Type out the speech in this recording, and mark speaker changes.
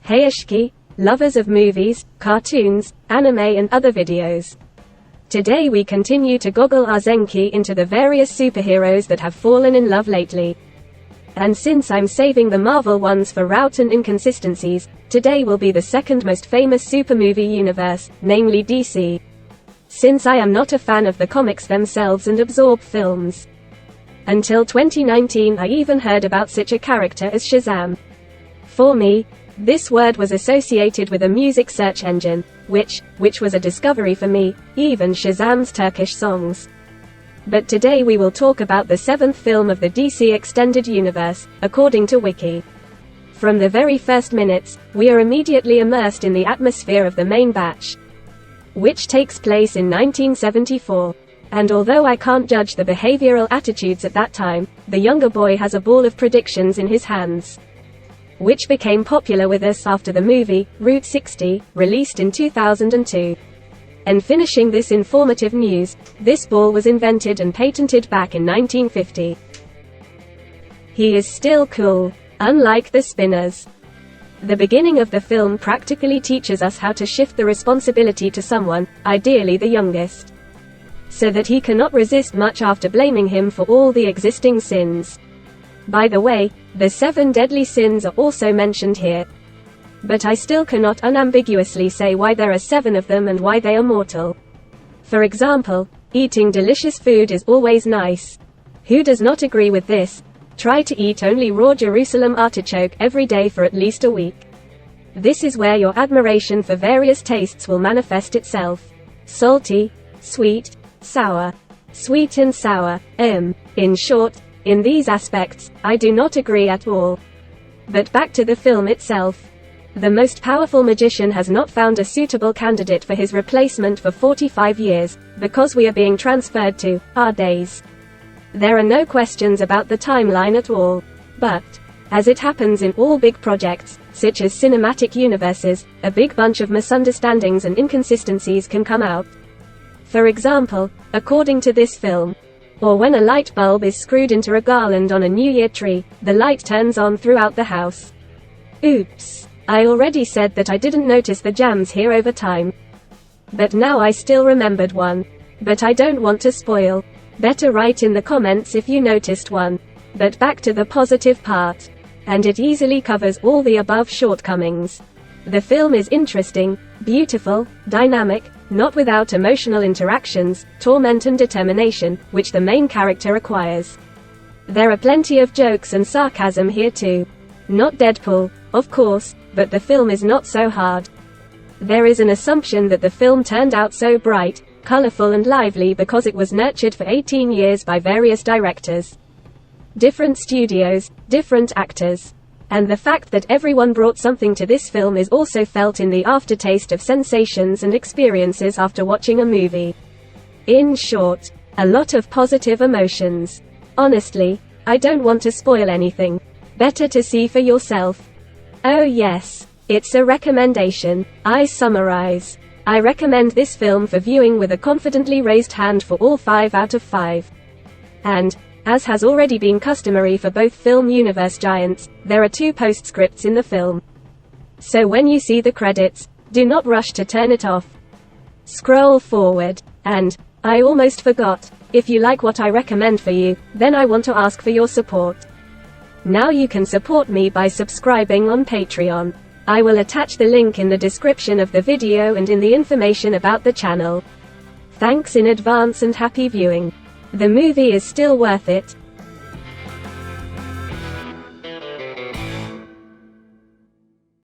Speaker 1: Hayashiki, lovers of movies, cartoons, anime and other videos. Today we continue to goggle our zenki into the various superheroes that have fallen in love lately. And since I'm saving the Marvel ones for route and inconsistencies, today will be the second most famous super movie universe, namely DC. Since I am not a fan of the comics themselves and absorb films. Until 2019 I even heard about such a character as Shazam. For me, this word was associated with a music search engine, which was a discovery for me, even Shazam's Turkish songs. But today we will talk about the 7th film of the DC Extended Universe, according to Wiki. From the very first minutes, we are immediately immersed in the atmosphere of the main batch, which takes place in 1974. And although I can't judge the behavioral attitudes at that time, the younger boy has a ball of predictions in his hands, which became popular with us after the movie, Route 60, released in 2002. And finishing this informative news, this ball was invented and patented back in 1950. He is still cool, unlike the spinners. The beginning of the film practically teaches us how to shift the responsibility to someone, ideally the youngest, so that he cannot resist much after blaming him for all the existing sins. By the way, the 7 deadly sins are also mentioned here. But I still cannot unambiguously say why there are 7 of them and why they are mortal. For example, eating delicious food is always nice. Who does not agree with this? Try to eat only raw Jerusalem artichoke every day for at least a week. This is where your admiration for various tastes will manifest itself. Salty, sweet, sour. Sweet and sour. In short, in these aspects, I do not agree at all. But back to the film itself. The most powerful magician has not found a suitable candidate for his replacement for 45 years, because we are being transferred to our days. There are no questions about the timeline at all. But, as it happens in all big projects, such as cinematic universes, a big bunch of misunderstandings and inconsistencies can come out. For example, according to this film, or when a light bulb is screwed into a garland on a New Year tree, the light turns on throughout the house. Oops. I already said that I didn't notice the jams here over time. But now I still remembered one. But I don't want to spoil. Better write in the comments if you noticed one. But back to the positive part. And it easily covers all the above shortcomings. The film is interesting, beautiful, dynamic, not without emotional interactions, torment and determination, which the main character acquires. There are plenty of jokes and sarcasm here too. Not Deadpool, of course, but the film is not so hard. There is an assumption that the film turned out so bright, colorful and lively because it was nurtured for 18 years by various directors, different studios, different actors. And the fact that everyone brought something to this film is also felt in the aftertaste of sensations and experiences after watching a movie. In short, a lot of positive emotions. Honestly, I don't want to spoil anything. Better to see for yourself. Oh yes, it's a recommendation. I summarize. I recommend this film for viewing with a confidently raised hand for all 5 out of 5. And, as has already been customary for both film universe giants, there are 2 postscripts in the film. So when you see the credits, do not rush to turn it off. Scroll forward. And, I almost forgot, if you like what I recommend for you, then I want to ask for your support. Now you can support me by subscribing on Patreon. I will attach the link in the description of the video and in the information about the channel. Thanks in advance and happy viewing. The movie is still worth it,